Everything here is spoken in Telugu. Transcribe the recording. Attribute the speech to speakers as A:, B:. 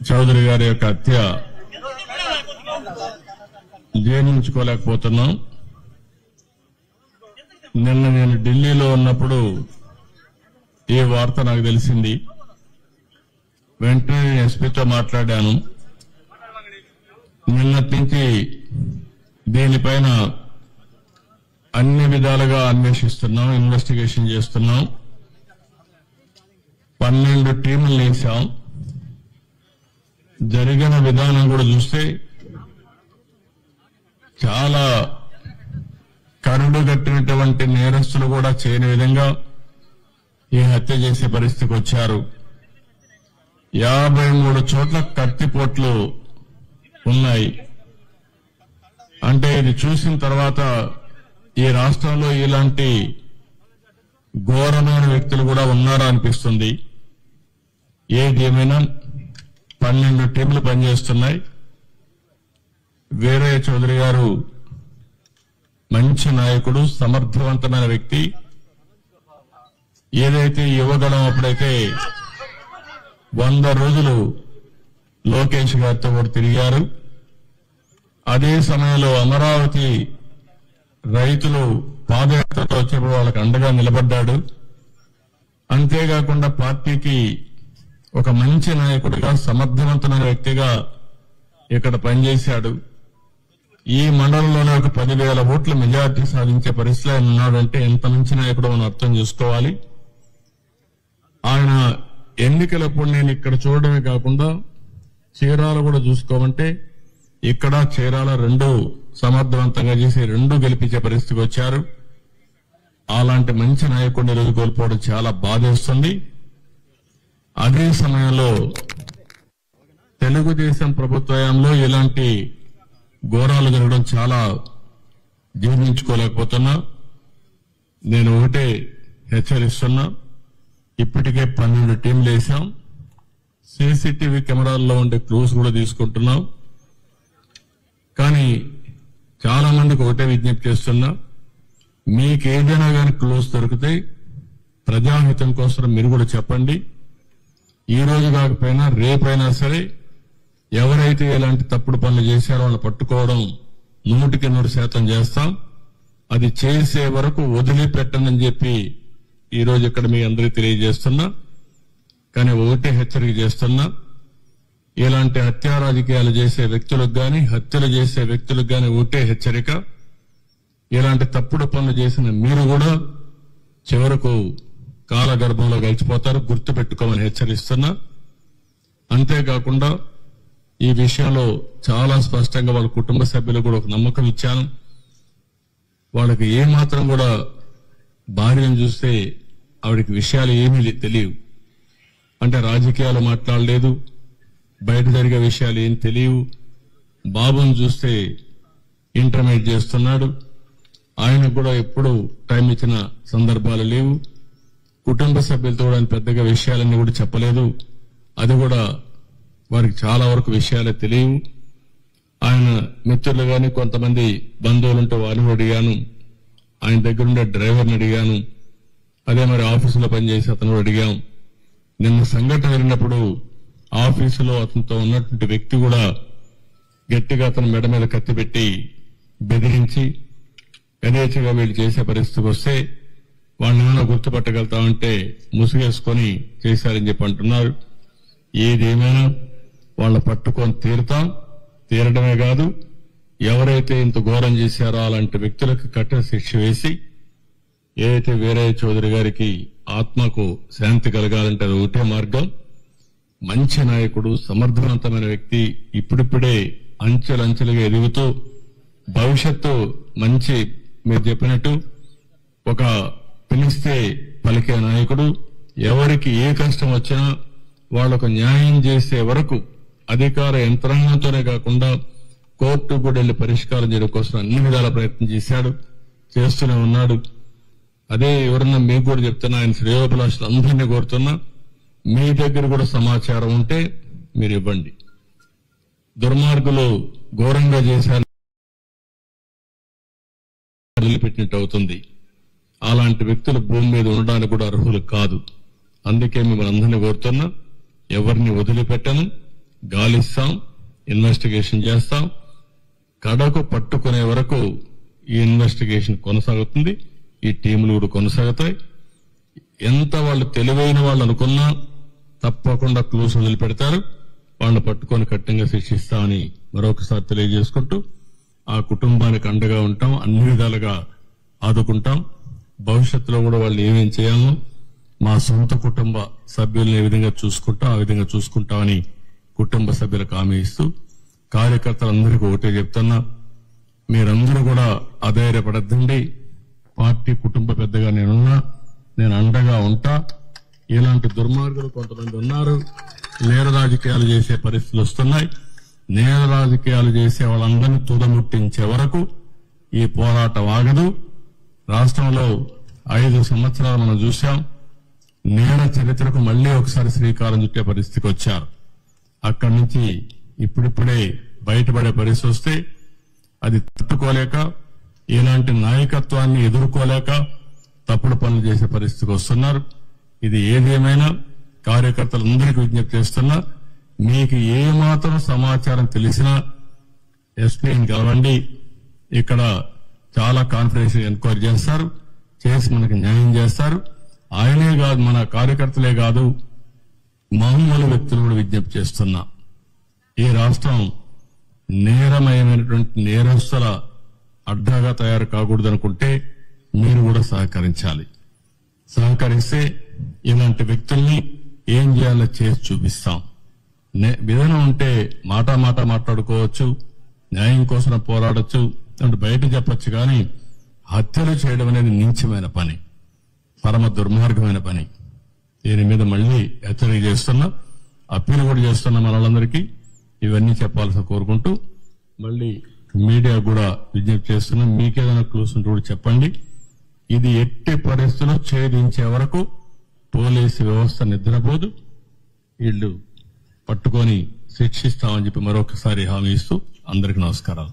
A: చౌదరి గారి యొక్క హత్య జీర్ణించుకోలేకపోతున్నాం. నిన్న నేను ఢిల్లీలో ఉన్నప్పుడు ఈ వార్త నాకు తెలిసింది. వెంటనే ఎస్పీతో మాట్లాడాను. నిన్నటి నుంచి దీనిపైన అన్ని విధాలుగా అన్వేషిస్తున్నాం, ఇన్వెస్టిగేషన్ చేస్తున్నాం. 12 టీములు వేశాం. జరిగిన విధానం కూడా చూస్తే చాలా కరుడుగట్టినటువంటి నేరస్తులు కూడా చేయని విధంగా ఈ హత్య చేసే పరిస్థితికి వచ్చారు. 53 చోట్ల కత్తిపోట్లు ఉన్నాయి. అంటే ఇది చూసిన తర్వాత ఈ రాష్ట్రంలో ఇలాంటి ఘోరమైన వ్యక్తులు కూడా ఉన్నారా అనిపిస్తుంది. ఏదేమైనా 12 టీంలు పనిచేస్తున్నాయి. వీరయ్య చౌదరి గారు మంచి నాయకుడు, సమర్థవంతమైన వ్యక్తి. ఏదైతే యువగళం అప్పుడైతే 100 రోజులు లోకేష్ గారితో కూడా తిరిగారు. అదే సమయంలో అమరావతి రైతులు పాదయాత్రతో వచ్చేప్పుడు వాళ్ళకి అండగా నిలబడ్డాడు. అంతేకాకుండా పార్టీకి ఒక మంచి నాయకుడిగా, సమర్థవంతమైన వ్యక్తిగా ఇక్కడ పనిచేశాడు. ఈ మండలంలోనే ఒక 10,000 ఓట్ల మెజార్టీ సాధించే పరిస్థితిలో ఆయన ఉన్నాడంటే ఎంత మంచి నాయకుడో మనం అర్థం చేసుకోవాలి. ఆయన ఎన్నికలప్పుడు నేను ఇక్కడ చూడడమే కాకుండా చీరాల కూడా చూసుకోమంటే ఇక్కడ చీరాల 2 సమర్థవంతంగా చేసి 2 గెలిపించే పరిస్థితికి వచ్చారు. అలాంటి మంచి నాయకుడిని రోజు కోల్పోవడం చాలా బాధేస్తుంది. అదే సమయంలో తెలుగుదేశం ప్రభుత్వంలో ఇలాంటి ఘోరాలు జరగడం చాలా జీర్ణించుకోలేకపోతున్నా. నేను ఒకటే హెచ్చరిస్తున్నా, ఇప్పటికే 12 టీంలు వేశాం. సీసీటీవీ కెమెరాల్లో ఉండే క్లూస్ కూడా తీసుకుంటున్నాం. కానీ చాలా మందికి ఒకటే విజ్ఞప్తి చేస్తున్నా, మీకేదైనా కానీ క్లూస్ దొరికితే ప్రజాహితం కోసం మీరు కూడా చెప్పండి. ఈ రోజు కాకపోయినా రేపైనా సరే ఎవరైతే ఇలాంటి తప్పుడు పనులు చేశారో వాళ్ళని పట్టుకోవడం 100% చేస్తాం. అది చేసే వరకు వదిలిపెట్టనని చెప్పి ఈ రోజు ఇక్కడ మీ అందరికీ తెలియజేస్తున్నా. కానీ ఒకటే హెచ్చరిక చేస్తున్నా, ఇలాంటి హత్యా రాజకీయాలు చేసే వ్యక్తులకు గాని, హత్యలు చేసే వ్యక్తులకు గాని ఒకటే హెచ్చరిక, ఇలాంటి తప్పుడు పనులు చేసిన మీరు కూడా చివరకు కాలగర్భంలో గడిచిపోతారు, గుర్తుపెట్టుకోమని హెచ్చరిస్తున్నా. అంతేకాకుండా ఈ విషయంలో చాలా స్పష్టంగా వాళ్ళ కుటుంబ సభ్యులు కూడా ఒక నమ్మకం ఇచ్చాను. వాళ్ళకి ఏమాత్రం కూడా భార్యను చూస్తే ఆవిడకి విషయాలు ఏమీ తెలియవు. అంటే రాజకీయాలు మాట్లాడలేదు, బయట జరిగే విషయాలు ఏం తెలియవు. బాబుని చూస్తే ఇంటర్మీడియట్ చేస్తున్నాడు. ఆయనకు కూడా ఎప్పుడు టైం ఇచ్చిన సందర్భాలు లేవు. కుటుంబ సభ్యులతో కూడా పెద్దగా విషయాలన్నీ కూడా చెప్పలేదు. అది కూడా వారికి చాలా వరకు విషయాలే తెలియవు. ఆయన మిత్రులు గాని, కొంతమంది బంధువులుంటే వారిని అడిగాను. ఆయన దగ్గరుండే డ్రైవర్ని అడిగాను. అదే మరి ఆఫీసులో పనిచేసి అతను అడిగాం. నిన్న సంఘటన జరిగినప్పుడు ఆఫీసులో అతనితో ఉన్నటువంటి వ్యక్తి కూడా గట్టిగా అతను మెడ మీద కత్తి పెట్టి బెదిరించి యథేచ్ఛగా వీళ్ళు చేసే పరిస్థితికి వస్తే వాళ్ళని ఏమైనా గుర్తుపట్టగలుగుతామంటే ముసుగేసుకొని చేశారని చెప్పి అంటున్నారు. ఏదేమైనా వాళ్ళ పట్టుకొని తీరడమే కాదు, ఎవరైతే ఇంత ఘోరం చేశారో అలాంటి వ్యక్తులకు కఠిన శిక్ష వేసి, ఏదైతే వీరయ్య చౌదరి గారికి ఆత్మకు శాంతి కలగాలంటే అది ఒకటే మార్గం. మంచి నాయకుడు, సమర్థవంతమైన వ్యక్తి, ఇప్పుడిప్పుడే అంచెలంచెలుగా ఎదుగుతూ భవిష్యత్తు మంచి, మీరు చెప్పినట్టు ఒక పిలిస్తే పలికే నాయకుడు. ఎవరికి ఏ కష్టం వచ్చినా వాళ్లకు న్యాయం చేసే వరకు అధికార యంత్రాంగంతోనే కాకుండా కోర్టు కూడా వెళ్లి పరిష్కారం చేయడం కోసం అన్ని విధాల ప్రయత్నం చేస్తూనే ఉన్నాడు. అదే ఎవరన్నా మీకు కూడా చెప్తున్నా, ఆయన శ్రేయోభిలాషులు అందరినీ కోరుతున్నా, మీ దగ్గర కూడా సమాచారం ఉంటే మీరు ఇవ్వండి. దుర్మార్గులు ఘోరంగా చేశారు వదిలిపెట్టినట్టు అవుతుంది. అలాంటి వ్యక్తులు భూమి మీద ఉండడానికి కూడా అర్హులు కాదు. అందుకే మిమ్మల్ని అందరినీ కోరుతున్నా, ఎవరిని వదిలిపెట్టను. గాలిస్తాం, ఇన్వెస్టిగేషన్ చేస్తాం. కడకు పట్టుకునే వరకు ఈ ఇన్వెస్టిగేషన్ కొనసాగుతుంది. ఈ టీములు కూడా కొనసాగుతాయి. ఎంత వాళ్ళు తెలివైన వాళ్ళు అనుకున్నా తప్పకుండా క్లూస్ వదిలిపెడతారు. వాళ్ళని పట్టుకొని కఠినంగా శిక్షిస్తామని మరొకసారి తెలియజేసుకుంటూ ఆ కుటుంబానికి అండగా ఉంటాం, అన్ని విధాలుగా ఆదుకుంటాం. భవిష్యత్తులో కూడా వాళ్ళు ఏమేం చేయాలో మా సొంత కుటుంబ సభ్యులను ఏ విధంగా చూసుకుంటాం ఆ విధంగా చూసుకుంటామని కుటుంబ సభ్యులకు హామీ ఇస్తూ కార్యకర్తలందరికీ ఒకటే చెప్తున్నా, మీరందరూ కూడా అధైర్యపడద్దండి. పార్టీ కుటుంబ పెద్దగా నేనున్నా, నేను అండగా ఉంటా. ఇలాంటి దుర్మార్గులు కొంతమంది ఉన్నారు, నేర రాజకీయాలు చేసే పరిస్థితులు వస్తున్నాయి. నేర రాజకీయాలు చేసే వాళ్ళందరినీ తుదముట్టించే వరకు ఈ పోరాటం ఆగదు. రాష్ట్రంలో 5 సంవత్సరాలు మనం చూశాం. నేర చరిత్రకు మళ్లీ ఒకసారి శ్రీకారం చుట్టే పరిస్థితికి వచ్చారు. అక్కడి నుంచి ఇప్పుడిప్పుడే బయటపడే పరిస్థితి వస్తే అది తట్టుకోలేక, ఇలాంటి నాయకత్వాన్ని ఎదుర్కోలేక తప్పుడు పనులు చేసే పరిస్థితికి వస్తున్నారు. ఇది ఏదేమైనా కార్యకర్తలందరికీ విజ్ఞప్తి చేస్తున్నా, మీకు ఏమాత్రం సమాచారం తెలిసినా ఎస్పీని కలవండి. ఇక్కడ చాలా కాన్ఫిడెన్షియల్ ఎంక్వైరీ చేస్తారు, చేసి మనకి న్యాయం చేస్తారు. ఆయనే కాదు, మన కార్యకర్తలే కాదు, మామూలు వ్యక్తులు కూడా విజ్ఞప్తి చేస్తున్నా, ఈ రాష్ట్రం నేరమయమైనటువంటి నేరస్తుల అడ్డాగా తయారు కాకూడదనుకుంటే మీరు కూడా సహకరించాలి. సహకరిస్తే ఇలాంటి వ్యక్తుల్ని ఏం చేయాలో చేసి చూపిస్తాం. విధానం ఉంటే మాట మాట్లాడుకోవచ్చు, న్యాయం కోసం పోరాడొచ్చు, అంటే బయట చెప్పొచ్చు. కానీ హత్యలు చేయడం అనేది నీచమైన పని, పరమ దుర్మార్గమైన పని. దీని మీద మళ్లీ హెచ్చరిక చేస్తున్నా, అప్పీల్ కూడా చేస్తున్నా మనలందరికీ. ఇవన్నీ చెప్పాల్సిన కోరుకుంటూ మళ్లీ మీడియా కూడా విజ్ఞప్తి చేస్తున్నా, మీకేదైనా క్లూస్ ఉంటే కూడా చెప్పండి. ఇది ఎట్టి పరిస్థితుల్లో ఛేదించే వరకు పోలీసు వ్యవస్థ నిద్రపోదు. వీళ్లు పట్టుకొని శిక్షిస్తామని చెప్పి మరొకసారి హామీ ఇస్తూ అందరికీ నమస్కారాలు.